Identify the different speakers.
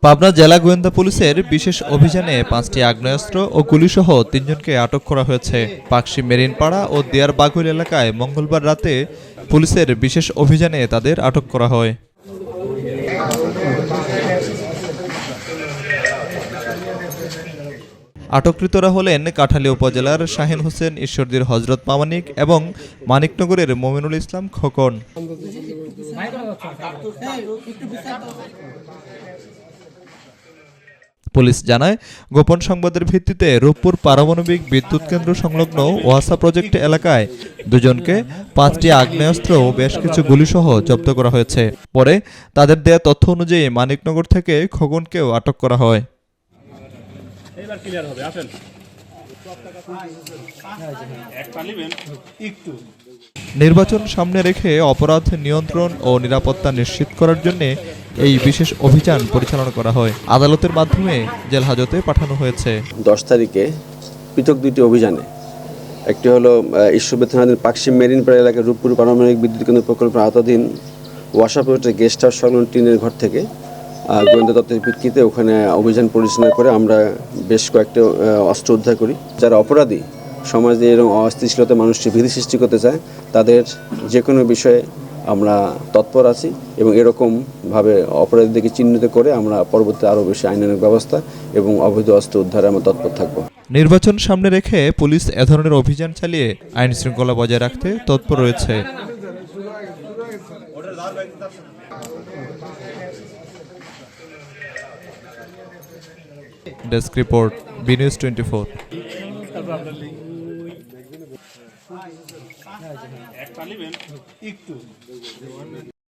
Speaker 1: পাবনা জেলা গোয়েন্দা পুলিশের বিশেষ অভিযানে 5টি আগ্নেয়াস্ত্র ও গুলিসহ 3 জনকে আটক করা হয়েছে। পাকশি মেরিনপাড়া ও দিয়ারবাঘুল এলাকায় মঙ্গলবার রাতে পুলিশের বিশেষ অভিযানে তাদের আটক করা হয়। আটককৃতরা হলেন কাঠালী উপজেলার শাহিন হোসেন, ঈশ্বরদীর হজরত মামানিক এবং মানিকনগরের মমিনুল ইসলাম খোকন। পুলিশ জানায়, গোপন সংবাদের ভিত্তিতে রূপপুর পারমাণবিক বিদ্যুৎ কেন্দ্র সংলগ্ন ওয়াসা প্রজেক্ট এলাকায় 2 জনকে 5টি আগ্নেয়াস্ত্র ও বেশ কিছু গুলিসহ জব্দ করা হয়েছে। পরে তাদের দেয়া তথ্য অনুযায়ী মানিকনগর থেকে খোকনকেও আটক করা হয়। নির্বাচন সামনে রেখে অপরাধ নিয়ন্ত্রণ ও নিরাপত্তা নিশ্চিত করার জন্য এই বিশেষ অভিযান পরিচালনা করা হয়। আদালতের মাধ্যমে জেল হাজতে পাঠানো হয়েছে।
Speaker 2: 10 তারিখে পৃথক 2টি অভিযানে, একটি হলো ঈশ্বরদী থানাধীন পাকশি মেরিনপাড়া এলাকার রূপপুর পারমাণবিক বিদ্যুৎ কেন্দ্র প্রকল্পের আওতাধীন ওয়াসা প্রজেক্টের গেস্ট হাউস সংলগ্ন টিনের ঘর থেকে গোয়েন্দা তথ্যের ভিত্তিতে ওখানে অভিযান পরিচালনা করে আমরা বেশ কয়েকটি অস্ত্র উদ্ধার করি। যারা অপরাধী, সমাজে এরকম অস্থিতিশীলতা মানুষকে ভীতি সৃষ্টি করতে চায়, তাদের যে কোনো বিষয়ে আমরা তৎপর আছি এবং এরকমভাবে অপরাধীদেরকে চিহ্নিত করে আমরা পরবর্তী আরও বেশি আইনানুগ ব্যবস্থা এবং অবৈধ অস্ত্র উদ্ধারে আমরা তৎপর থাকব।
Speaker 1: নির্বাচন সামনে রেখে পুলিশ এ ধরনের অভিযান চালিয়ে আইন শৃঙ্খলা বজায় রাখতে তৎপর রয়েছে। Desk report, B news 24।